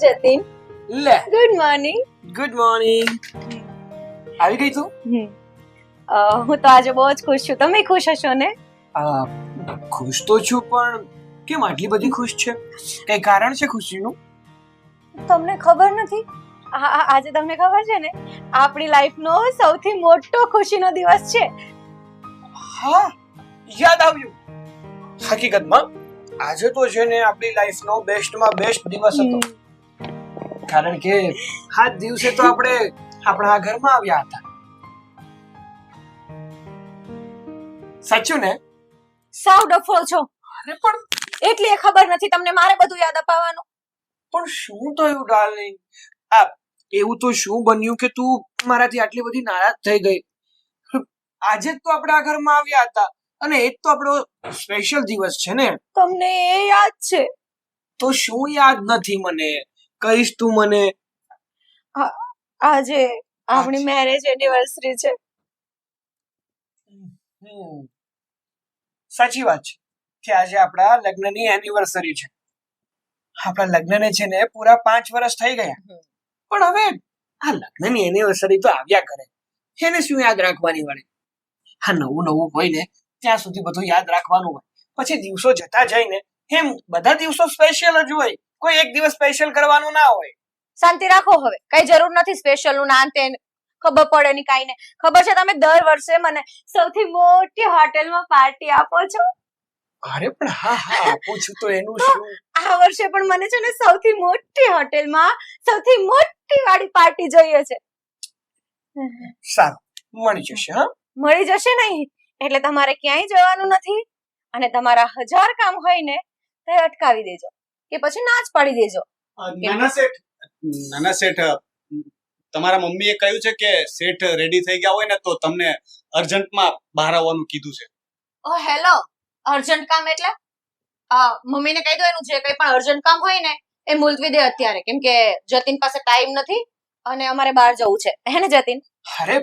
જતીન, લે good morning. Good morning. આવી ગઈ તું? હું તો આજે બહુ જ ખુશ છું. તમે ખુશ હશો ને? ખુશ તો છું, પણ કેમ આટલી બધી ખુશ છે? કઈ કારણ છે ખુશીનું? તમને ખબર નથી? આજે તમને ખબર છે ને, આપણી લાઈફનો સૌથી મોટો ખુશીનો દિવસ છે. હા, યાદ આવ્યું. હકીકતમાં આજે તો છે ને આપણી લાઈફનો બેસ્ટમાં બેસ્ટ દિવસ હતો, કારણ કે આ દિવસે તો આપણે આપણા ઘરમાં આવ્યા હતા. સાચું ને? સાવ ડફોળ છો. અરે પણ એટલી ખબર નથી તમને મારે બધું યાદ અપાવવાનું. પણ શું થયું ડાર્લિંગ? આ એવું તો શું બન્યું કે તું મારાથી આટલી બધી નારાજ થઈ ગઈ? આજે જ તો આપણે આ ઘરમાં આવ્યા હતા, અને એ જ તો આપણો સ્પેશિયલ દિવસ છે ને. તમને એ યાદ છે? તો શું યાદ નથી મને? કહીશ તું મને? આજે આપણી મેરેજ એનિવર્સરી છે. સાચી વાત છે કે આજે આપણા લગ્નની એનિવર્સરી છે. આપણા લગ્નને છે ને પૂરા 5 વર્ષ થઈ ગયા. પણ હવે આ લગ્નની એનિવર્સરી તો આવ્યા કરે, એને શું યાદ રાખવાની વળે? હા, નવું નવું હોય ને ત્યાં સુધી બધું યાદ રાખવાનું હોય, પછી દિવસો જતા જાય ને એમ બધા દિવસો સ્પેશિયલ જ હોય, કોઈ એક દિવસ સ્પેશિયલ કરવાનું ના હોય. શાંતિ રાખો હવે, કઈ જરૂર નથી સ્પેશિયલ નું ના તે ખબર પડે ની કાઈ ને. ખબર છે તમે દર વર્ષે મને સૌથી મોટી હોટેલમાં પાર્ટી આપો છો? અરે પણ હા હા આપું છું, તો એનું શું? આ વર્ષે પણ મને છે ને સૌથી મોટી હોટેલમાં સૌથી મોટી વાળી પાર્ટી જોઈએ છે. સારું, મળી જશે. હા, મળી જશે નહીં એટલે તમારે ક્યાંય જવાનું નથી, અને તમારા 1000 કામ હોય ને તે અટકાવી દેજો કે પછી ના જ પાડી દેજો. નાના શેઠ, તમારા મમ્મીએ કહ્યું છે કે શેઠ રેડી થઈ ગયા હોય ને તો તમને અર્જન્ટમાં બહાર આવવાનું કીધું છે. ઓ હેલો, અર્જન્ટ કામ એટલે મમ્મીને કહી દો એનું જે કંઈ પણ અર્જન્ટ કામ હોય ને એ મુલતવી દે અત્યારે, કેમ કે જતીન પાસે ટાઈમ નથી અને અમારે બહાર જવું છે. હે ને જતીન? અરે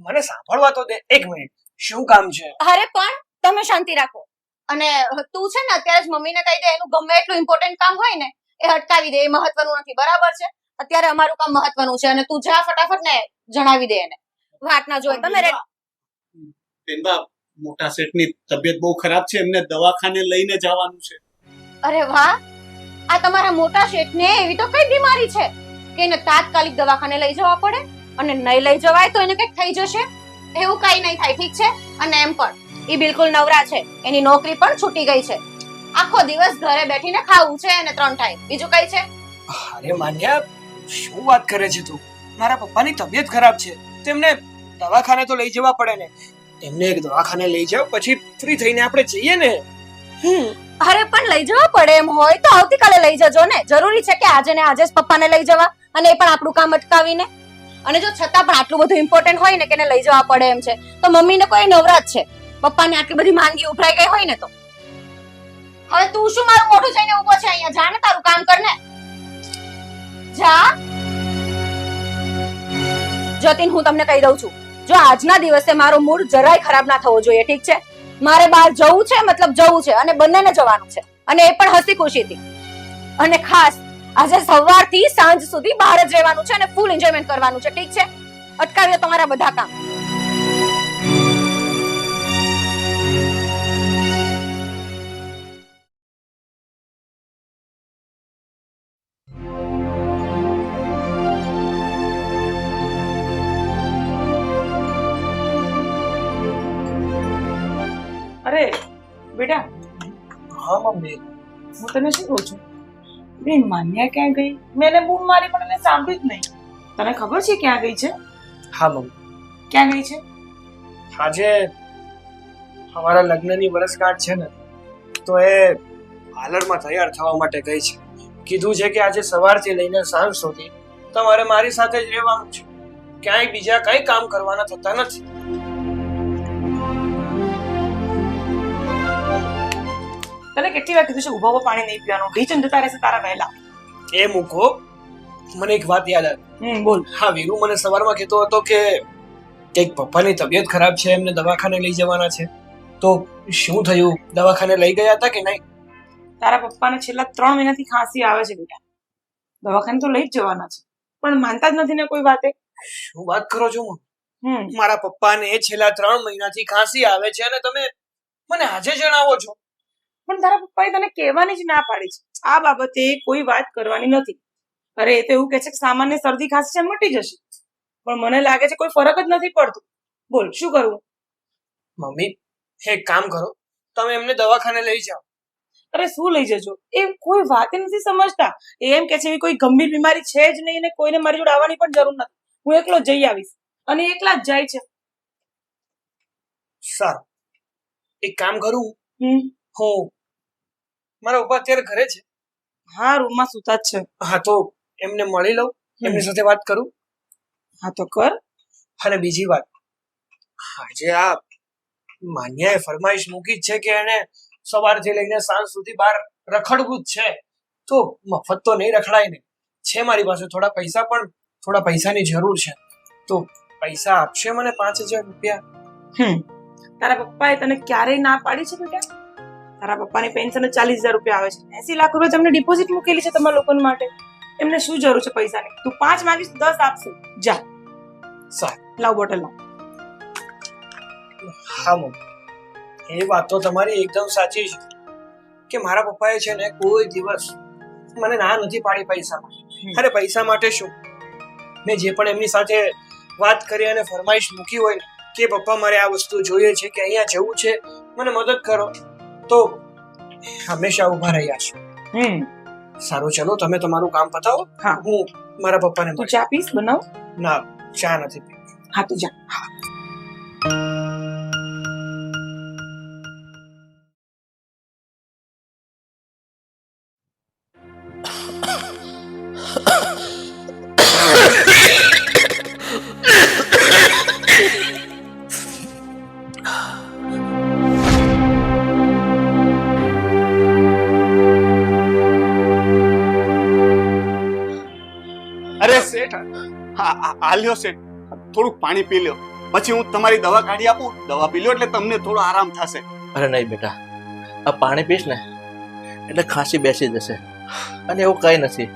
મને સાંભળવા તો દે. એક મિનિટ, શું કામ છે? અરે પણ તમે શાંતિ રાખો, અને તું છે ને અત્યારે જ મમ્મીને કહી દે એનું ગમે એટલું ઇમ્પોર્ટન્ટ કામ હોય ને એ અટકાવી દે, એ મહત્વનું નથી, બરાબર છે? અત્યારે અમારું કામ મહત્વનું છે, અને તું જા ફટાફટ ને જણાવી દે એને. વાત ના જોઈ તમે. બેનબા, મોટા શેઠની તબિયત બહુ ખરાબ છે, એમને દવાખાને લઈને જવાનું છે. અરે વાહ, આ તમારા મોટા શેઠને એવી તો કઈ બીમારી છે કે એને તાત્કાલિક દવાખાને લઈ જવા પડે? અને નહીં લઈ જવાય તો એને કઈક થઈ જશે? એવું કઈ નહીં થાય, ઠીક છે? અને એમ પણ ઈ બિલકુલ નવરા છે, એની નોકરી પણ છૂટી ગઈ છે. આખો દિવસ ઘરે બેઠીને ખાવું છે અને 3 ટાઈમ, બીજું કઈ છે? અરે માન્યા, શું વાત કરે છે તું? મારા પપ્પાની તબિયત ખરાબ છે, તેમને દવાખાને તો લઈ જવા પડે ને. એમને એક દવાખાને લઈ જાવ, પછી ફ્રી થઈને આપણે જઈએ ને. અરે પણ લઈ જવા પડે એમ હોય તો આવતીકાલે લઈ જજો ને. જરૂરી છે કે આજે ને આજે જ પપ્પાને લઈ જવા, અને એ પણ આપણું કામ અટકાવીને? અને જો છતાં પણ આટલું બધું ઇમ્પોર્ટન્ટ હોય ને કે એને લઈ જવા પડે એમ છે, તો મમ્મીને કોઈ નવરાત છે, પપ્પાને આટલી બધી માંદગી ઉભરાઈ ગઈ હોય ને તો. હવે તું શું મારું મોઢું જોઈને ઊભો છે અહીંયા? જા ને તારું કામ કર ને, જા. જતીન, હું તમને કહી દઉં છું, જો આજના દિવસે મારો મૂડ જરાય ખરાબ ના થવો જોઈએ, ઠીક છે? મારે બહાર જવું છે, મતલબ જવું છે, અને બંનેને જવાનું છે, અને એ પણ હસી ખુશીથી. અને ખાસ આજે સવારથી સાંજ સુધી બહાર જ રહેવાનું છે અને ફૂલ એન્જોયમેન્ટ કરવાનું છે, ઠીક છે? અટકાવ્યો તમારા બધા કામ. અરે બેટા, હા મમ્મી. હું તને શું કહું છું? બેન માન્યા ક્યાં ગઈ? મેં એને બૂમ મારી પણ એને સાંભળ્યું જ નહીં. તને ખબર છે ક્યાં ગઈ છે? હા મમ્મી, ક્યાં ગઈ છે? આજે અમારા લગ્નની વર્ષગાંઠ છે ને, તો એ પાર્લરમાં તૈયાર થવા માટે ગઈ છે. કીધું છે કે આજે સવારથી લઈને સાંજ સુધી તમારે મારી સાથે જ રહેવાનું છે, ક્યાંય બીજા કઈ કામ કરવાના થતા નથી. તને કેટલી વાર કીધું છે ઉભા ઉભા પાણી નહીં પીવાનું? કિચન જતા રહેશે તારા વહેલા. એ મૂકો, મને એક વાત યાદ આવી. બોલ. હા, વીરુ મને સવારમાં કહેતો હતો કે કંઈક પપ્પાની તબિયત ખરાબ છે, એમને દવાખાને લઈ જવાના છે. તો શું થયું? દવાખાને લઈ ગયા હતા કે નહીં? તારા પપ્પાને છેલ્લા 3 મહિનાથી ખાંસી આવે છે બેટા, દવાખાને તો લઈ જ જવાના છે, પણ માનતા જ નથી ને કોઈ વાતે. શું વાત કરો છો મમ્મી? હમ મારા પપ્પાને છેલ્લા 3 મહિનાથી ખાંસી આવે છે અને તમે મને આજે જણાવો છો? પણ તારા પપ્પાએ તને કહેવાની જ ના પાડી છે, આ બાબતે કોઈ વાત કરવાની નથી. અરે એ તો એવું કહે છે કે સામાન્ય શરદી ખાંસી છે મટી જશે, પણ મને લાગે છે કોઈ ફરક જ નથી પડતો. બોલ શું કરવું? મમ્મી એક કામ કરો, તમે એમને દવાખાને લઈ જાઓ. અરે શું લઈ જજો, એ કોઈ વાત નથી સમજતા. એ એમ કે છે એવી કોઈ ગંભીર બીમારી છે જ નહીં ને કોઈને મારી જોડે આવવાની પણ જરૂર નથી, હું એકલો જઈ આવીશ. અને એ એકલા જ જાય છે. સારું, એક કામ કરું, હમ હું મારા પપ્પા અત્યારે ઘરે છે. હા, રૂમમાં સુતા જ છે. હા તો એમને મળી લઉં, એમની સાથે વાત કરું. હા તો કર. અને બીજી વાત, આજે આ માન્યાએ ફરમાઈશ મૂકી જ છે કે એને સવારથી લઈને સાંજ સુધી બહાર રખડવું જ છે. તો મફત તો નહીં રખડાય ને. છે મારી પાસે થોડા પૈસા, પણ થોડા પૈસાની જરૂર છે. તો પૈસા આપશે મને 5,000 રૂપિયા? તારા પપ્પાએ તને ક્યારેય ના પાડી છે બેટા? તારા પપ્પાની પેન્શન 40,000 રૂપિયા આવે છે, 80 લાખ રૂપિયા તમને ડિપોઝિટ મૂકેલી છે તમારા લોકો માટે. એમને શું જરૂર છે પૈસાની? તું 5 માંગીશ 10 આપશે. જા સારું. લાવ બોટલ લાવ. હા મમ્મી, એ વાત તો તમારી એકદમ સાચી છે કે મારા પપ્પાએ છે ને કોઈ દિવસ મને ના નથી પાડી પૈસા માટે. અરે પૈસા માટે શું, મેં જે પણ એમની સાથે વાત કરી અને ફરમાઈશ મૂકી હોય ને કે પપ્પા મારે આ વસ્તુ જોઈએ છે કે અહીંયા જવું છે, મને મદદ કરો, તો હંમેશા ઊભા રહ્યા છે. સારું, ચલો તમે તમારું કામ પતાવો. હા. હું મારા પપ્પાને તું ચા પીસ? બનાવ. ના, ચા નથી પીવી. હા તું જા. અરે શેઠ, આ લ્યો શેઠ, થોડુંક પાણી પી લ્યો, પછી હું તમારી દવા કાઢી આપું. દવા પી લ્યો એટલે તમને થોડો આરામ થશે. અરે નહીં બેટા, આ પાણી પીશ ને એટલે ખાંસી બેસી જશે, અને એવું કંઈ નથી,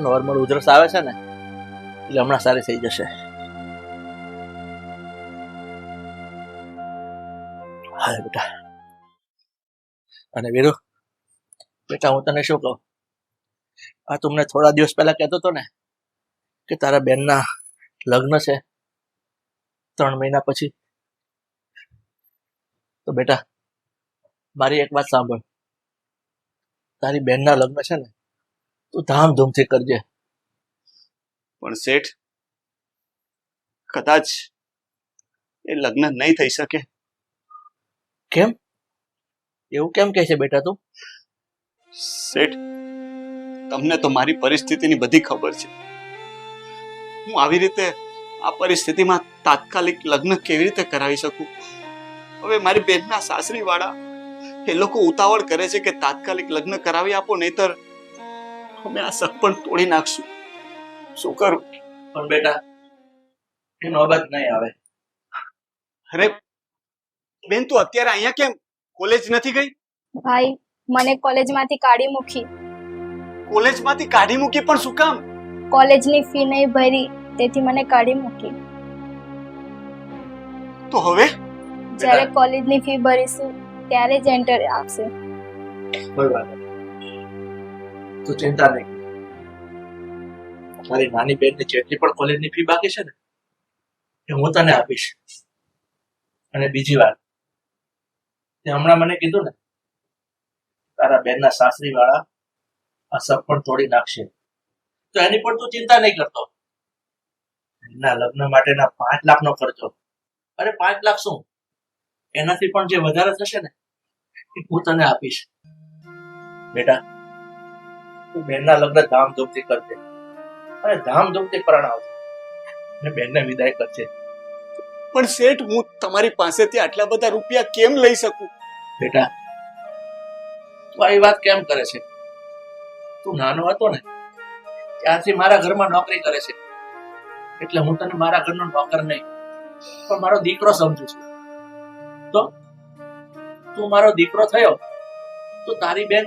નોર્મલ ઉધરસ આવે છે ને એટલે હમણાં સારી થઈ જશે. હા બેટા. અને વીરુ બેટા, હું તને શું કહું, આ તું મને થોડા દિવસ પહેલા કહેતો હતો ને કે તારા બેનના લગ્ન છે 3 મહિના પછી, તો બેટા મારી એક વાત સાંભળ, તારી બેનના લગ્ન છે ને તું ધામધૂમથી કરજે. પણ શેઠ, કદાચ એ લગ્ન નહીં થઈ શકે. કેમ? એવું કેમ કહે છે બેટા તું? શેઠ, તમને તો મારી પરિસ્થિતિની બધી ખબર છે. હું આવી રીતે આ પરિસ્થિતિમાં તાત્કાલિક લગ્ન કેવી રીતે કરાવી શકું? હવે મારી બેનના સાસરી વાળા એ લોકો ઉતાવળ કરે છે કે તાત્કાલિક લગ્ન કરાવી આપો, નહીતર અમે આ શક પણ તોડી નાખશું. શું કરું? પણ બેટા એ નોબત નહીં આવે. અરે બેન, તું અત્યારે અહીંયા કેમ? કોલેજ નથી ગઈ? ભાઈ, મને કોલેજમાંથી કાઢી મૂકી. કોલેજમાંથી કાઢી મૂકી? પણ શું કામ? કોલેજની ફી નહીં ભરી, તેથી મને કાઢી મૂકી. તો હવે જ્યારે કોલેજની ફી ભરીશું ત્યારે જ એન્ટર આપશે. કોઈ વાત નહીં, તું ચિંતા નહીં. તારી નાની બેનની જેટલી પણ કોલેજની ફી બાકી છે ને એ હું તને આપીશ. અને બીજી વાત, તે હમણાં મને કીધું ને તારા બેનના સાસરી વાળા આ સબ પણ તોડી નાખશે, તો એની પણ તું ચિંતા નહીં કરતો. એના લગ્ન માટેના 5 લાખનો ખર્ચો, અરે 5 લાખ શું, એનાથી પણ જે વધારે થશે ને એ હું તને આપીશ. બેટા, તું બેનના લગ્ન ધામધૂમથી કરજે અને ધામધૂમથી પરણાવજે અને બેનને વિદાય કરજે. પણ શેઠ, હું તમારી પાસેથી આટલા બધા રૂપિયા કેમ લઈ શકું? બેટા, તું આવી વાત કેમ કરે છે? તું નાનો હતો ને ત્યારથી મારા ઘરમાં નોકરી કરે છે, એટલે હું તને મારા ઘરનો નોકર નહીં પણ મારો દીકરો સમજુ છું. તો તું મારો દીકરો થયો તો તારી બેન,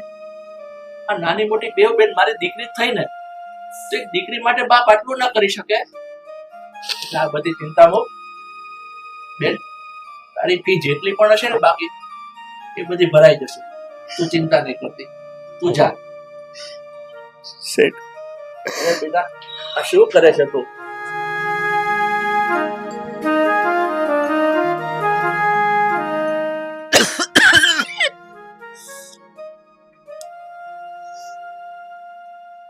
આ નાની મોટી બેવ બેન મારી દીકરી જ થઈ ને. તો એક દીકરી માટે બાપ આટલું ના કરી શકે. એટલે આ બધી ચિંતામાં બેન, તારી ફી જેટલી પણ હશે ને બાકી એ બધી ભરાઈ જશે. તું ચિંતા નહીં કરતી, તું જા. શેઠ, અરે બેટા, આ શું કરે છે તું?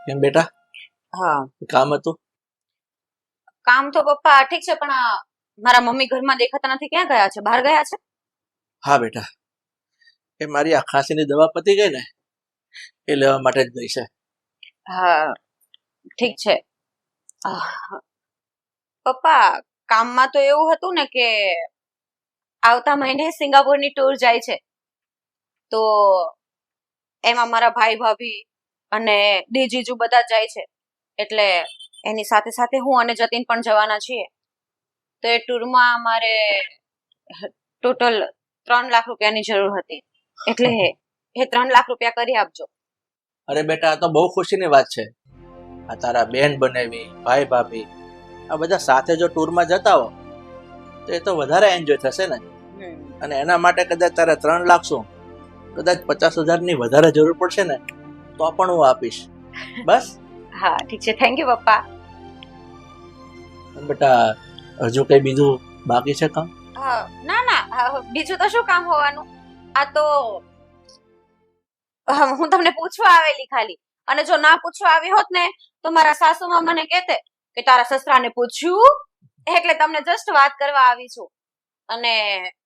કેમ બેટા, હા કામ હતું? કામ તો પપ્પા ઠીક છે, પણ મારા મમ્મી ઘરમાં દેખાતા નથી. ક્યાં ગયા છે? બહાર ગયા છે? હા બેટા, એ મારી આ ખાંસીની દવા પતી ગઈ ને એ લેવા માટે જ ગઈ છે. હા ઠીક છે. પપ્પા, કામમાં તો એવું હતું ને કે આવતા મહિને સિંગાપોરની ટૂર જાય છે, તો એમાં મારા ભાઈ ભાભી અને જીજુ બધા જાય છે, એટલે એની સાથે સાથે હું અને જતીન પણ જવાના છીએ. તો એ ટૂરમાં અમારે ટોટલ 3 લાખ રૂપિયાની જરૂર હતી, એટલે એ 3 લાખ રૂપિયા કરી આપજો. અરે બેટા, આ તો બહુ ખુશીની વાત છે. આ તારા બેન બનેવી, ભાઈ ભાભી આ બધા સાથે જો ટૂરમાં જતા હો તો એ તો વધારે એન્જોય થશે ને. અને એના માટે કદાચ તારે 3 લાખ શું, કદાચ 50,000 ની વધારે જરૂર પડશે ને તો પણ હું આપીશ. બસ. હા ઠીક છે, થેન્ક યુ પપ્પા. બેટા, હજુ કઈ બીજું બાકી છે કામ? ના ના, બીજું તો શું કામ હોવાનું. આ તો હું તમને પૂછવા આવેલી ખાલી, અને જો ના પૂછવા આવી હોત ને તો મારા સાસુમાં મને કહેતે કે તારા સસરાને પૂછ્યું, એટલે તમને જસ્ટ વાત કરવા આવી છું. અને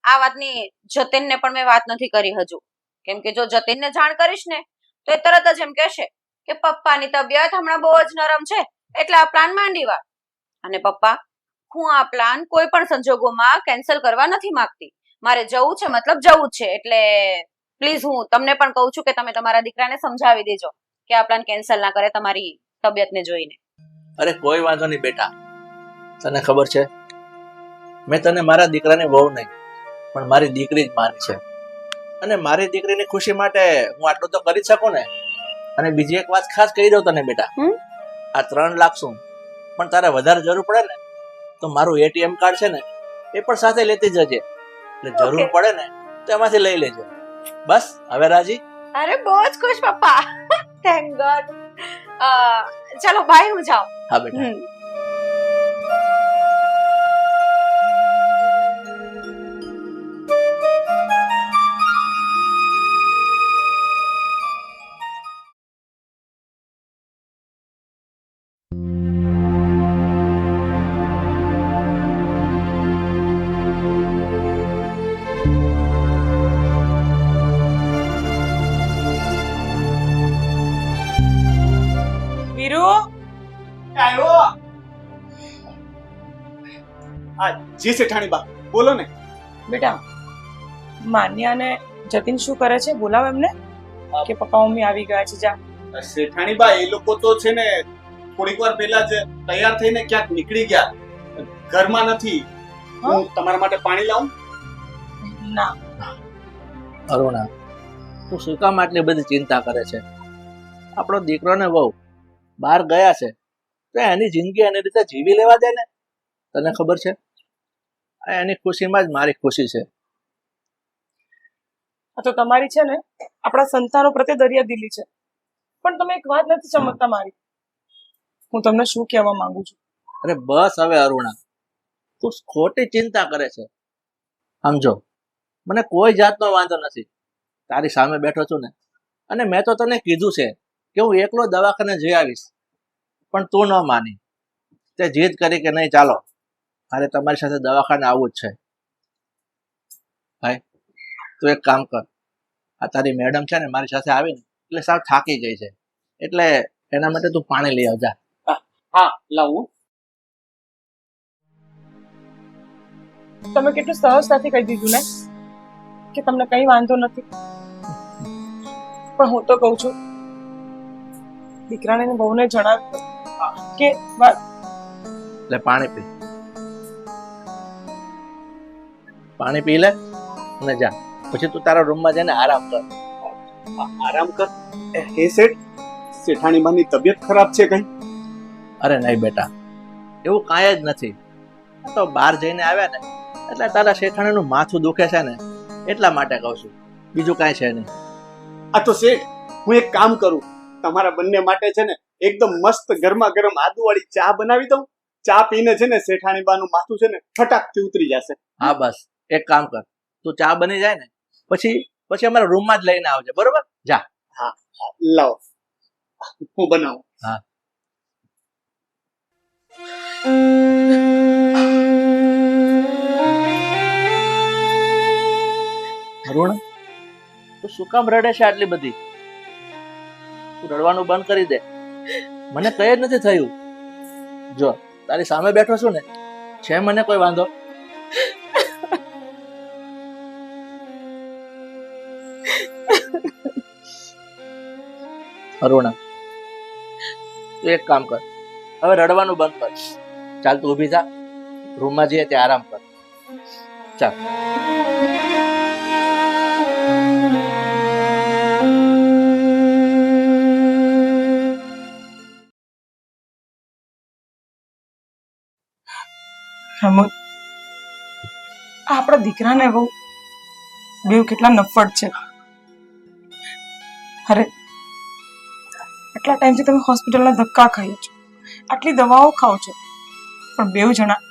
આ વાતની જતીનને પણ મેં વાત નથી કરી હજુ, કેમ કે જો જતીનને જાણ કરીશ ને તો એ તરત જ એમ કહેશે કે પપ્પાની તબિયત હમણાં બહુ જ નરમ છે, એટલે આ પ્લાન માંડી વા. અને પપ્પા, હું આ પ્લાન કોઈ પણ સંજોગોમાં કેન્સલ કરવા નથી માંગતી. મારે જવું છે મતલબ જવું જ છે, એટલે પ્લીઝ હું તમને પણ કહું છું કે તમે તમારા દીકરાને સમજાવી દેજો કે આ પ્લાન કેન્સલ ના કરે તમારી તબિયતને જોઈને. અરે કોઈ વાંધો નહીં બેટા, તને ખબર છે મેં તને મારા દીકરાની વહુ નહીં પણ મારી દીકરી જ માની છે. અને મારી દીકરીની ખુશી માટે હું આટલું તો કરી જ શકું ને. અને બીજી એક વાત ખાસ કહી દઉં તને બેટા, આ 3 લાખ શું, પણ તારે વધારે જરૂર પડે ને તો મારું એટીએમ કાર્ડ છે ને એ પણ સાથે લેતી જજે, એટલે જરૂર પડે ને તો એમાંથી લઈ લેજે. બસ, હવે રાજી? અરે બહુ જ ખુશ પપ્પા, થેન્ક ગોડ. ચલો બાય, હું જાઉં. હા બેટા. વીરુ, આવ્યો. હા જી શેઠાણી બા, બોલો ને. બેટા, માન્યા અને જતીન શું કરે છે? બોલાવ એમને કે પપ્પા મમ્મી આવી ગયા છે. જા. શેઠાણી બા, એ લોકો તો છે ને થોડીક વાર પહેલા જ તૈયાર થઈને ક્યાંક નીકળી ગયા, ઘરમાં નથી. હું તમારા માટે પાણી લાવું? ના. અરુણા, તું શું કામ આટલી બધી ચિંતા કરે છે? આપણો દીકરો ને વહુ બહાર ગયા છે તો એની જિંદગી એની રીતે જીવી લેવા દે ને. તને ખબર છે આ એની ખુશીમાં જ મારી ખુશી છે. આ તો તમારી છે ને આપણા સંતાનો પ્રત્યે દરિયાદિલી છે, પણ તમે એક વાત નથી સમજતા મારી. હું તમને શું કહેવા માંગુ છું. અરે બસ હવે અરુણા, તું ખોટી ચિંતા કરે છે. સમજો, મને કોઈ જાતનો વાંધો નથી, તારી સામે બેઠો છું ને, અને મેં તો તને કીધું છે કે હું એકલો દવાખાને જઈ આવીશ, પણ તું ન માની. તે જીદ કરી કે નહીં ચાલો મારે તમારી સાથે દવાખાને આવવું જ છે. ભાઈ, તું એક કામ કર, આ તારી મેડમ છે ને મારી સાથે આવીને એટલે સાવ થાકી ગઈ છે, એટલે એના માટે તું પાણી લઈ આવજા. હા લાવું. તમે કેટલું સહજતાથી કહી દીધું ને કે તમને કઈ વાંધો નથી, પણ હું તો કહું છું દીકરાને ને બહુને જણાવ્યું કે એટલે પાણી પી લે અને જા, પછી તું તારા રૂમમાં જઈને આરામ કર. આરામ કર? હે શેઠ, શેઠાણી બાની તબિયત ખરાબ છે કઈ? અરે નહીં બેટા, એવું કાંઈ જ નથી. આ તો બહાર જઈને આવ્યા ને એટલે તારા શેઠાણીનું માથું દુખે છે ને એટલા માટે કહું છું, બીજું કાંઈ છે નહીં. આ તો શેઠ, હું એક કામ કરું, તમારા બંને માટે છે ને એકદમ મસ્ત ગરમા ગરમ આદુવાળી ચા બનાવી દઉં. ચા પીને છે ને શેઠાણી બાનું માથું છે ને ફટાકથી ઉતરી જશે. હા બસ એક કામ કર, તું ચા બની જાય ને પછી અમારા રૂમમાં જ લઈને આવજે, બરોબર? જા. લાવો, હું બનાવું. હા. અરુણ, તું શું કામ રડે છે આટલી બધી? તું રડવાનું બંધ કરી દે. મને કઈ જ નથી થયું. જો તારી સામે બેઠો છું ને, છે મને કોઈ વાંધો? અરુણા, તું એક કામ કર, હવે રડવાનું બંધ કર. ચાલ તું ઊભી થા, રૂમમાં જઈએ ત્યાં આરામ કર. ચાલ. રમત, આપણા દીકરાને બહુ બેવ કેટલા નફ્ફટ છે. અરે આટલા ટાઈમથી તમે હોસ્પિટલના ધક્કા ખાઈ છો, આટલી દવાઓ ખાઓ છો, પણ બેવ જણા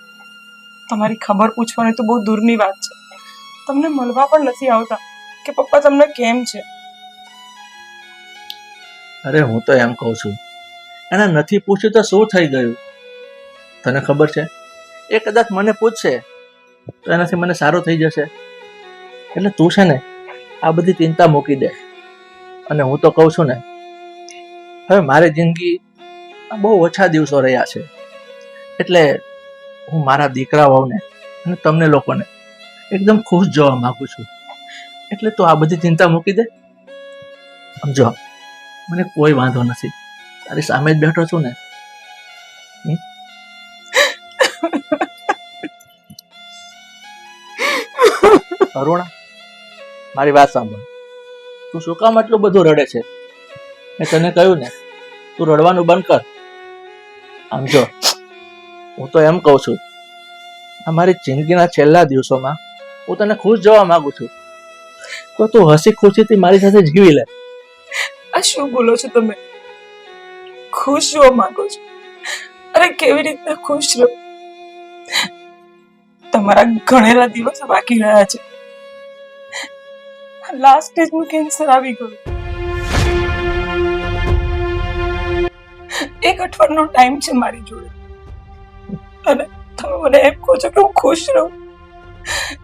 તમારી ખબર પૂછવાની તો બહુ દૂરની વાત છે. તમને મળવા પણ નથી આવતા કે પપ્પા તમને કેમ છે. અરે હું તો એમ કહું છું, એને નથી પૂછ્યું તો શું થઈ ગયું? તને ખબર છે, એ કદાચ મને પૂછશે તો એનાથી મને સારું થઈ જશે. એટલે તું છે ને આ બધી ચિંતા મૂકી દે. અને હું તો કહું છું ને, હવે મારી જિંદગી બહુ ઓછા દિવસો રહ્યા છે, એટલે હું મારા દીકરા વહુને અને તમને લોકોને એકદમ ખુશ જોવા માંગુ છું. એટલે તું આ બધી ચિંતા મૂકી દે. સમજો, મને કોઈ વાંધો નથી, તારી સામે જ બેઠો છું ને. અરુણા, મારી વાત સાંભળ. તું શું કામ આટલું બધું રડે છે? મેં તને કહ્યું ને, તું રડવાનું બંધ કર. આમ જો, હું તો એમ કહું છું, અમારી જિંદગીના છેલ્લા દિવસોમાં હું તને ખુશ જોવા માંગુ છું, તો તું હસી ખુશીથી મારી સાથે જીવી લે. આ શું બોલો છો તમે? ખુશ જોવા માંગો છો? અરે કેવી રીતે ખુશ રહો? તમારા ઘણેલા દિવસો બાકી રહ્યા છે. લાસ્ટ સ્ટેજનું કેન્સર આવી ગયું. એક અઠવાડિયાનો ટાઈમ છે મારી જોડે, અને તમે મને એમ કહો છો કે હું ખુશ રહું?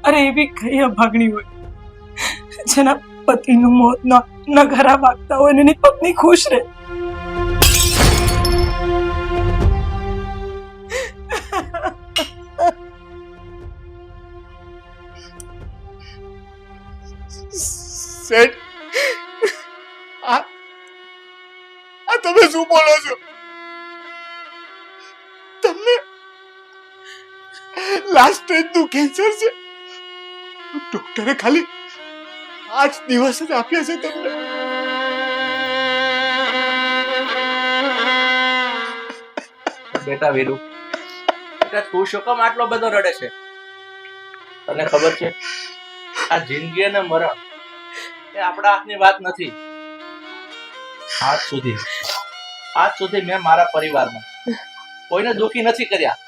અરે એવી કઈ અભાગણી હોય જેના પતિનું મોત ન ઘરા વાગતા હોય અને એની પત્ની ખુશ રહે? શેઠ, આ તમે શું બોલો છો? તમને લાસ્ટ સ્ટેજનું કેન્સર છે. ડોક્ટરે ખાલી 8 દિવસ જ આપ્યા છે તમને. બેટા વીરુ, બેટા તું શું કામ આટલો બધો રડે છે? તને ખબર છે, આ જિંદગી અને મરણ એ આપણા હાથની વાત નથી. આજ સુધી મેં મારા પરિવારમાં કોઈને દુઃખી નથી કર્યા.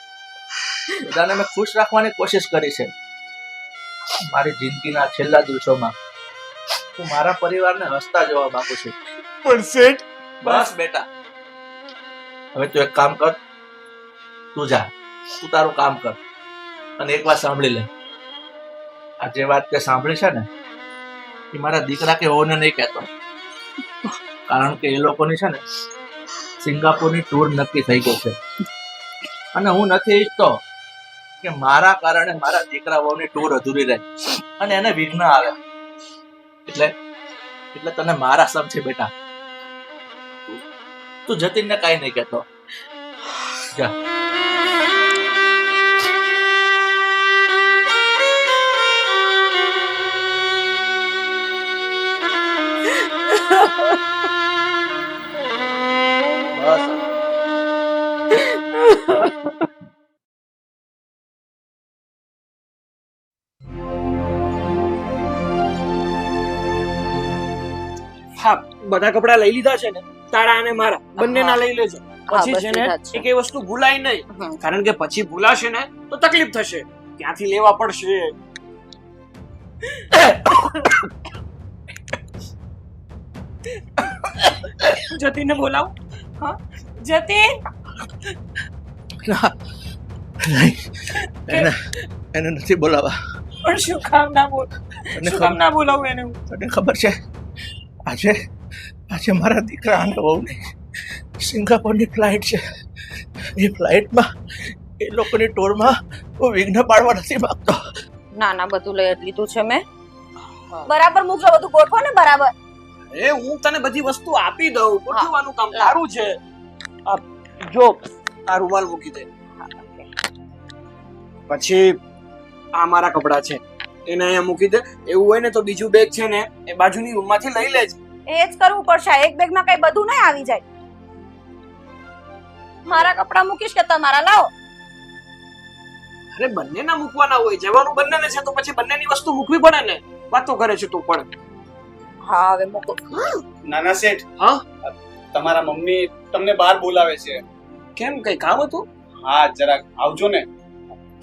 બધાને મેં ખુશ રાખવાની કોશિશ કરી છે. મારી જિંદગીના છેલ્લા દિવસોમાં હું મારા પરિવારને હસતા જોવા માંગુ છું. પણ શેઠ, બસ બેટા, હવે તું એક કામ કર, તું જા, તું તારું કામ કર, અને એક વાત સાંભળી લે. આ જે વાત તે સાંભળી છે ને, એ મારા દીકરા કે વહુને નહીં કહેતો, કારણ કે એ લોકોની છે ને સિંગાપુરની ટૂર નક્કી થઈ ગઈ છે, અને હું નથી ઈચ્છતો કે મારા કારણે મારા દીકરા વહુની ટૂર અધૂરી રહે અને એને વિઘ્ન આવે. એટલે તને મારા સમજે બેટા. તું જતીનને કાંઈ નહીં કહેતો. જા. બસ હા બધા કપડા લઈ લીધા છે ને, તારા અને મારા બંનેના લઈ લેજે. પછી બસ છે ને લીધા જ છે. એક એ વસ્તુ ભૂલાય નહીં, કારણ કે પછી ભૂલાશે ને તો તકલીફ થશે, ત્યાંથી લેવા પડશે. જતીનને બોલાવું? હા જતીન, નહીં એને નથી બોલાવા. પણ શું કામ ના બોલ, તને શું કામ ના બોલાવું એને હું? તને ખબર છે આજે આજે મારા દીકરા અને વહુની સિંગાપોરની ફ્લાઇટ છે. એ ફ્લાઇટમાં એ લોકોની ટોરમાં હું વિઘ્ન પાડવા નથી માંગતો. ના ના બધું લઈ જ લીધું છે મેં. બરાબર મૂકજો, બધું ગોઠવો ને બરાબર. એ હું તને બધી વસ્તુ આપી દઉં, ગોઠવવાનું કામ તારું છે. આ જો આ રૂમાલ મૂકી દે. પછી આ મારા કપડા છે એને અહીંયા મૂકી દે. એવું હોય ને તો બીજું બેગ છે ને એ બાજુની રૂમમાંથી લઈ લેજે. એ જ કરવું પડશે, એક બેગમાં કઈ બધું નહીં આવી જાય. મારા કપડા મૂકીશ કે તમારા? લાવો. અરે બંનેના મૂકવાના હોય, જવાનું બંનેને છે તો પછી બંનેની વસ્તુ મૂકવી પડે ને. વાતો કરે છે તું પણ. હા હવે મૂકો. નાના શેઠ, હા તમારા મમ્મી તમને બહાર બોલાવે છે. કેમ કઈ કામ હતું? હા જરાક આવજો ને.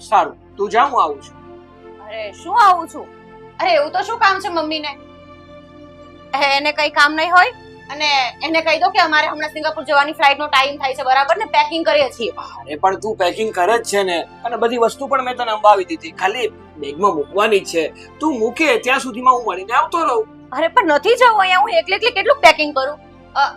સારું તું જા, હું આવું છું. અરે શું આવું છું? અરે એવું તો શું કામ છે મમ્મીને? એને કઈ કામ નહીં હોય. અને એને કહી દો કે અમારે હમણાં સિંગાપુર જવાની ફ્લાઇટનો ટાઈમ થાય છે, બરાબર ને? પેકિંગ કરીએ છીએ. અરે પણ તું પેકિંગ કરે જ છે ને, અને બધી વસ્તુ પણ મેં તને અંબાવી દીધી, ખાલી બેગમાં મૂકવાની જ છે. તું મૂકે ત્યાં સુધીમાં હું મળીને આવતો રહું. અરે પણ નથી જવું અહીંયા, હું એકલી એકલી કેટલું પેકિંગ કરું?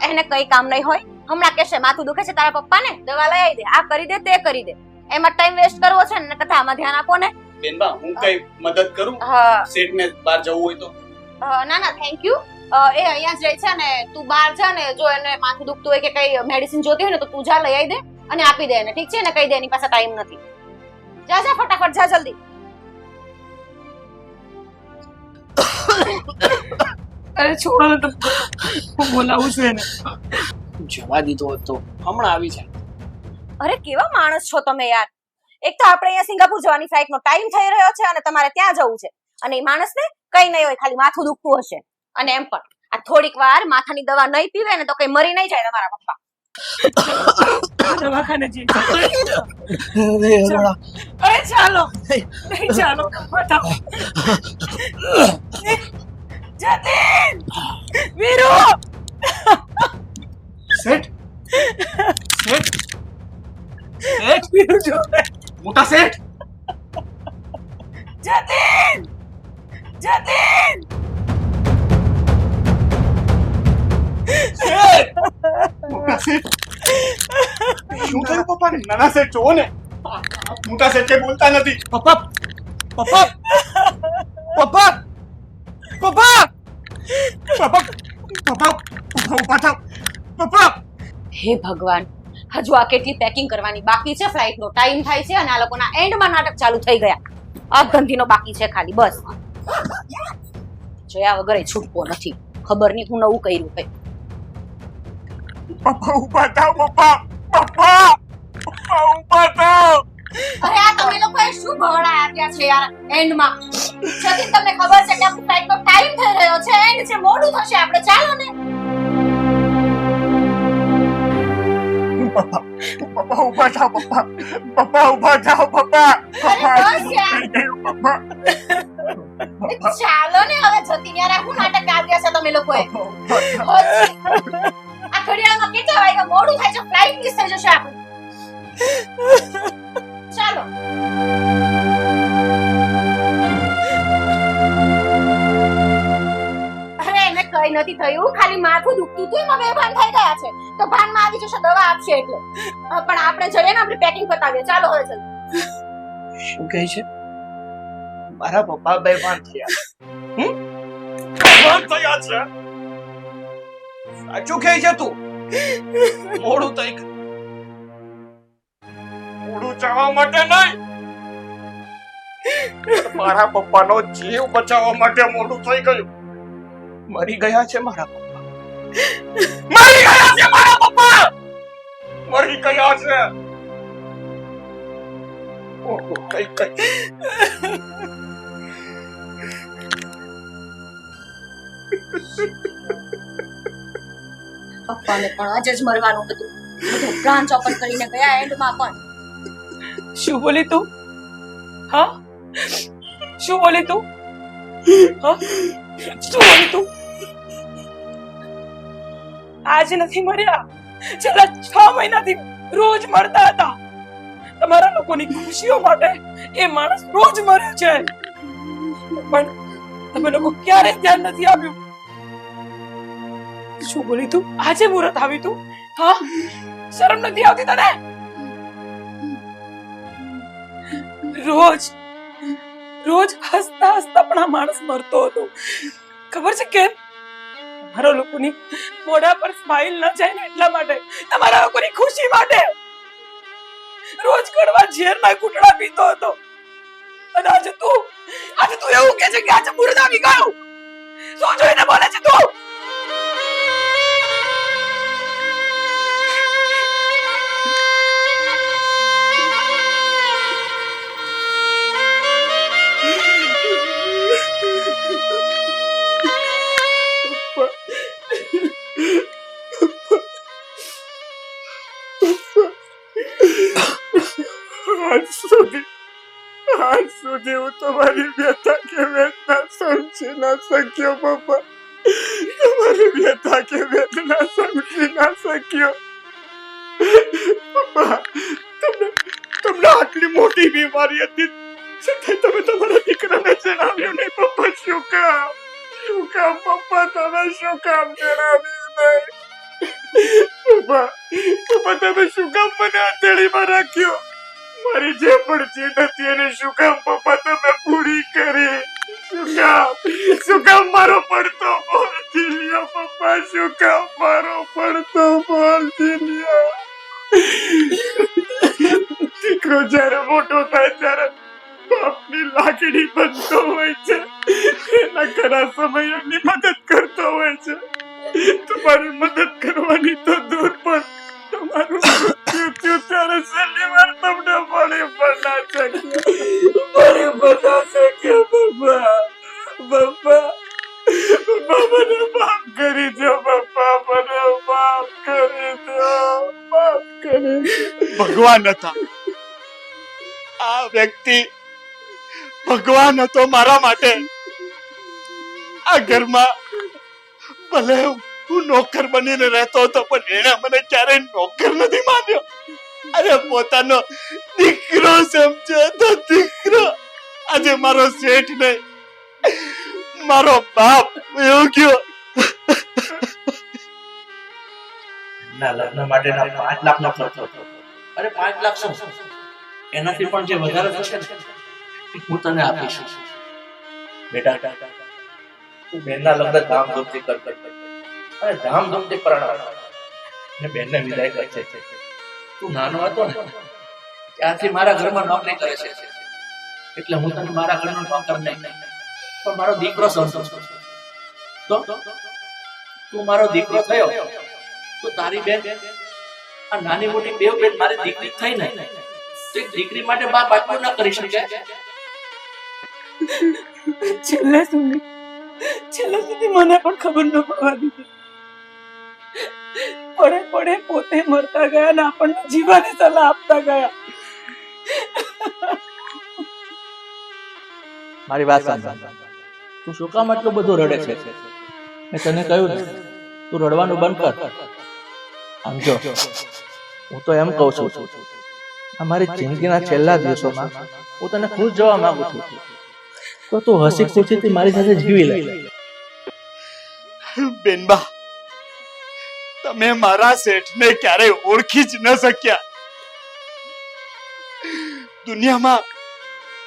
એને કઈ કામ નહીં હોય. હમણાં કહેશે માથું દુખે છે તારા પપ્પાને, દવા લઈ આવી દે, આ કરી દે, તે કરી દે. એમાં ટાઈમ વેસ્ટ કરવો છે ને, કરતા આમાં ધ્યાન આપો ને. બેનબા હું કઈ મદદ કરું હા. શેઠને બહાર જવું હોય તો? ના ના થેન્ક યુ. એ અહીંયા જ રહે છે ને, તું બહાર જા ને, જો એને માથું દુખતું હોય કે કઈ મેડિસિન જોતી હોય ને તો તું જા લઈ આવી દે અને આપી દે એને, ઠીક છે ને? કહી દે એની પાસે ટાઈમ નથી. જા જા ફટાફટ જા, જલ્દી. અરે છોડો ને, તો હું બોલાવું છું એને. જવા દીધો હતો, હમણાં આવી જાય. અરે કેવા માણસ છો તમે યાર! એક તો આપણે અહીંયા સિંગાપુર જવાની ફ્લાઇટનો ટાઈમ થઈ રહ્યો છે અને તમારે ત્યાં જવું છે, અને એ માણસને કઈ નહીં હોય, ખાલી માથું દુખતું હશે. અને એમ પણ આ થોડીક વાર માથાની દવા નહીં પીવે ને તો કઈ મરી નહીં જાય તમારા પપ્પા. દવાખાને જઈએ. અરે, અરે ચાલો, નહીં ચાલો, બતાવો. જતીન, વીરુ, શેઠ શેઠ શેઠ વીરુ જો ને. મોટા શેઠ જતીન, જતીન. મોટા શેઠ શું થયું પપ્પાને? નાના શેઠ જોવો ને, મોટા શેઠ કઈ બોલતા નથી. પપ્પા પપ્પા પપ્પા પપ્પા પપ્પા પપ્પા ઉભા થાવ પપ્પા. હે ભગવાન, હજુ આ કેટલી પેકિંગ કરવાની બાકી છે? ફ્લાઇટનો ટાઈમ થાય છે અને આ લોકોના એન્ડમાં નાટક ચાલુ થઈ ગયા. આ ગંધીનો બાકી છે ખાલી, બસ. જોયા વગર એ છૂટકો નથી. ખબર નહીં હું નવું કર્યું કઈ. પપ્પા ઉભા થાવ પપ્પા. પપ્પા પપ્પા ઉભા થાવ. અરે આ તમે લોકોએ શું ભવડા આપ્યા છે યાર એન્ડમાં? છતાં તમને ખબર છે કે આપણી ફ્લાઇટનો ટાઈમ થઈ રહ્યો છે, એન્ડ છે, મોડું થશે, આપણે ચાલો ને. પપ્પા ઉભા થાવ પપ્પા. પપ્પા ઉભા થાવ પપ્પા. અરે બસ યાર, પપ્પા ચાલો ને હવે. જતી યાર, આ શું નાટક આપ્યા છે તમે લોકોએ? આ ઘડિયાળમાં કેટલા વાગ્યા મોડું થાય છે? ફ્લાઇટ મિસ થઈ જશે આપણી. ચાલો. અરે એને કઈ નથી થયું, ખાલી માથું દુખતું હતું, એમાં બેભાન થઈ ગયા છે. તો ભાનમાં આવી જશે, દવા આપશે એટલે. પણ આપણે જઈએ ને, આપણી પેકિંગ પતાવીએ. ચાલો હવે જલ્દી. શું કહે છે? મારા પપ્પા બેભાન થયા. બેભાન થયા છે? સાચું કહે છે તું? મોડું થઈ ગયું. મોડું જવા માટે નહીં, મારા પપ્પાનો જીવ બચાવવા માટે મોડું થઈ ગયું. મરી ગયા છે મારા પપ્પા. મરી ગયા છે મારા પપ્પા. મરી ગયા છે. મોડું થઈ ગયું. પપ્પાને પણ આજે જ મરવાનું હતું, બધું પ્લાન ચોપટ કરીને ગયા એન્ડમાં પણ. શું બોલી તું? હા, શું બોલી તું? હા, શું બોલી તું? આજે નથી મર્યા, છેલ્લા 6 મહિનાથી રોજ મળતા હતા. તમારા લોકોની ખુશીઓ માટે એ માણસ રોજ મરે છે, પણ તમે લોકો ક્યારેય ધ્યાન નથી આપ્યું. શું બોલી તું? આજે મુહૂર્ત આવી તું? હા, શરમ નથી આવતી તને? રોજ રોજ હસતા હસતા પણ આ માણસ મરતો હતો. ખબર છે કેમ? તમારા લોકોની મોઢા પર સ્માઈલ ન જાય ને એટલા માટે, તમારા લોકોની ખુશી માટે. રોજ કડવા ઝેરના ઘૂંટડા પીતો હતો, અને આજે તું એવું કહે છે કે આજે મુહૂર્ત આવી ગયું? શું જોઈને બોલે છે તું? આજ સુધી હું તમારી વ્યથા કે વેદના સમજી ના શક્યો પપ્પા. તમારી વ્યથા કે વેદના સમજી ના શક્યો પપ્પા. તમને આટલી મોટી બીમારી હતી છતાંય તમે તમારા દીકરાને જણાવ્યું નહીં પપ્પા. શું કામ પપ્પા? તમે શું કામ જણાવ્યું નહીં પપ્પા? તમે શું કામ મને આંધળીમાં રાખ્યો? મારી જે પણ જીદ હતી એને શું કામ પપ્પા તમે પૂરી કરી? શું કામ મારો પડતો બોલ ઝીલ્યો પપ્પા? શું કામ મારો પડતો બોલ ઝીલ્યો? દીકરો જયારે મોટો થાય ત્યારે બાપની લાગણી બનતો હોય છે, એના ઘણા સમયોની મદદ કરતો હોય છે. તમારી મદદ કરવાની તો દૂર, પણ તમારું મૃત્યુ થયું ત્યારે છેલ્લી વાર તમને મળી પણ ના શક્યો પપ્પા. મને માફ કરી દો પપ્પા, મને માફ કરી દો. ભગવાન હતા આ વ્યક્તિ, ભગવાન હતો મારા માટે. આ ઘરમાં ભલે હું નોકર બનીને રહેતો હતો, પણ એણે મને ક્યારેય નોકર નથી માન્યો. અરે પોતાનો દીકરો સમજ્યો તો દીકરો. આજે મારો શેઠ નહીં, મારો બાપ એવું ગયો. ના લગ્ન માટેના 5 લાખનો ખર્ચો. અરે 5 લાખ શું, એનાથી પણ જે વધારે થશે ને એ હું તને આપીશ. બેટા, તું બેનના લગ્ન ધામધૂમથી કર. અરે ધામધૂમથી પરણાવ ને બેનને વિદાય કરશે. તું નાનો હતો ને ત્યારથી મારા ઘરમાં નોકરી કરે છે, એટલે હું તને મારા ઘરનો નોકર નહીં પણ મારો દીકરો સમજો. તો તું મારો દીકરો થયો તો તારી બેન આ નાની મોટી બે બેન મારી દીકરી થઈ ને, તો એક દીકરી માટે બાપ આટલું ના કરી શકે? છેલ્લે સુધી મને પણ ખબર ન પડવા દીધી. પડે પોતે મરતા ગયા ને આપણને જીવવાની સલાહ આપતા ગયા. મારી વાત સાંભળ. તું શું કામ આટલું બધું રડે છે? મેં તને કહ્યું ને તું રડવાનું બંધ કર. આમ જો, હું તો એમ કહું છું, અમારી જિંદગીના છેલ્લા દિવસોમાં હું તને ખુશ જોવા માંગુ છું, તો તું હસી ખુશીથી મારી સાથે જીવી લે. બેનબા, તમે મારા શેઠને ક્યારેય ઓળખી જ ન શક્યા. દુનિયામાં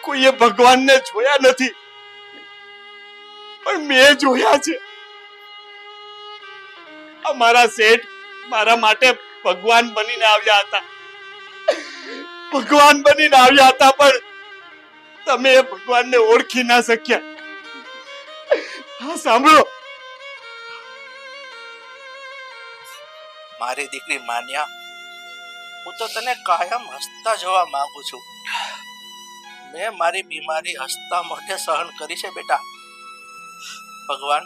કોઈએ ભગવાનને જોયા નથી, પણ મેં જોયા છે. અમારા શેઠ મારા માટે ભગવાન બનીને આવ્યા હતા. ભગવાન બનીને આવ્યા હતા, પણ તમે એ ભગવાનને ઓળખી ના શક્યા. હા, સાંભળો. મારી દીકરી માન્યા, હું તો તને કાયમ હસતા જોવા માંગુ છું. મેં મારી બીમારી હસતા મોઢે સહન કરી છે બેટા. ભગવાન,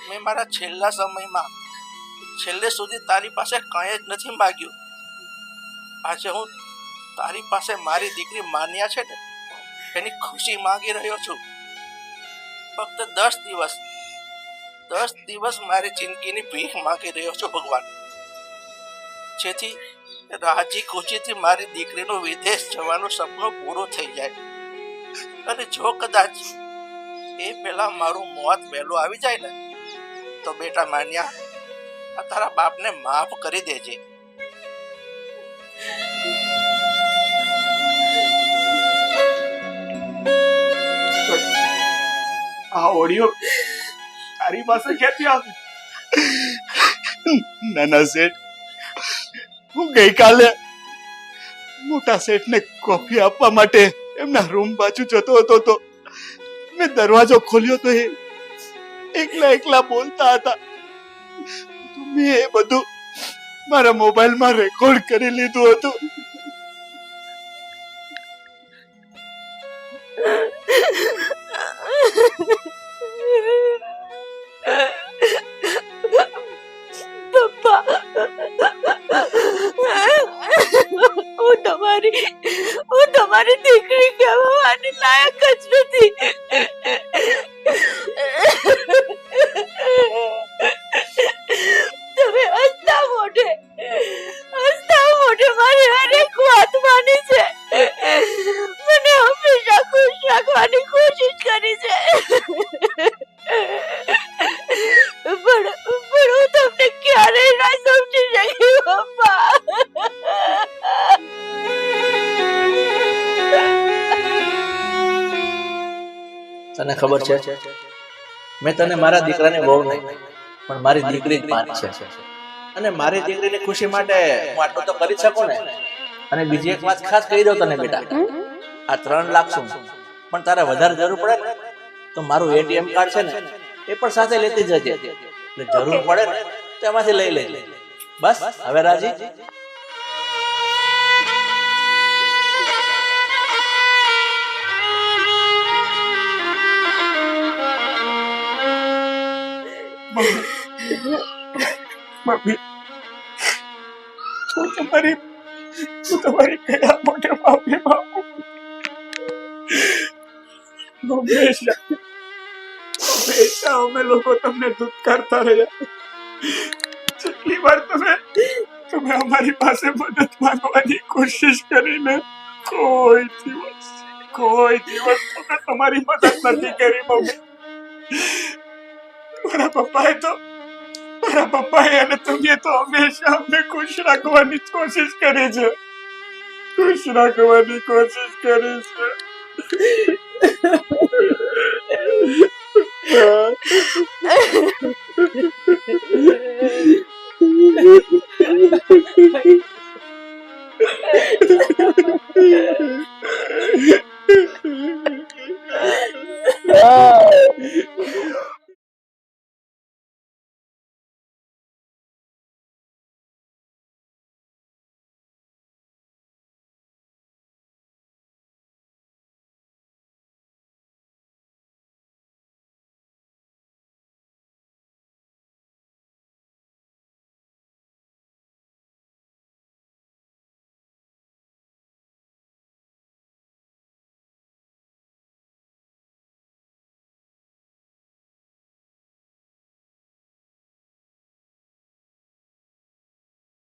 મેં મારા છેલ્લા સમયમાં છેલ્લે સુધી તારી પાસે કંઈ જ નથી માગ્યું. આજે હું તારી પાસે મારી દીકરી માન્યા છે ને એની ખુશી માંગી રહ્યો છું. ફક્ત 10 દિવસ મારી જિંદગીની ભીખ માંગી રહ્યો છું ભગવાન, જેથી રાજી ખુશીથી મારી દીકરીનું વિદેશ જવાનું સપનું પૂરું થઈ જાય. અને જો કદાચ એ પહેલા મારું મોત વહેલું આવી જાય ને તો બેટા માન્યા, આ તારા બાપને માફ કરી દેજે. આ ઓડિયો તારી પાસે ક્યાંથી આવે? નાના શેઠ, હું ગઈકાલે મોટા શેઠને કોફી આપવા માટે એમના રૂમ બાજુ જતો હતો તો મેં દરવાજો ખોલ્યો તો એ એકલા બોલતા હતા. તો મેં એ બધું મારા મોબાઈલમાં રેકોર્ડ કરી લીધું હતું. પપ્પા, હું તમારી દીકરી કહેવાની લાયક જ નથી. તમે હસતા મોઢે મારી હરેક વાત માની છે. મને હંમેશા ખુશ રાખવાની કોશિશ કરી છે. પણ હું તમને ક્યારેય ના સમજી શકી પપ્પા. તને ખબર છે, મેં તને મારા દીકરાની વહુ નહીં પણ મારી દીકરી જ માની છે. અને મારી દીકરીની ખુશી માટે હું આટલું તો કરી શકું ને. અને બીજી એક વાત ખાસ કહી દઉં તને બેટા, આ 3 લાખ શું, પણ તારે વધારે જરૂર પડે ને તો મારું એટીએમ કાર્ડ છે ને એ પણ સાથે લેતી જજે. એટલે જરૂર પડે ને તો એમાંથી લઈ લેજે. બસ હવે રાજી? મમ્મી, હું તમારી કયા મોઢે માફી માંગુ? હંમેશા અમે લોકો તમને ધુતકારતા રહ્યા. જેટલી વાર તમે અમારી પાસે મદદ માંગવાની કોશિશ કરીને કોઈ દિવસ તમે તમારી મદદ નથી કરી મમ્મી. મારા પપ્પાએ અને તમે તો હંમેશા અમને ખુશ રાખવાની કોશિશ કરી છે.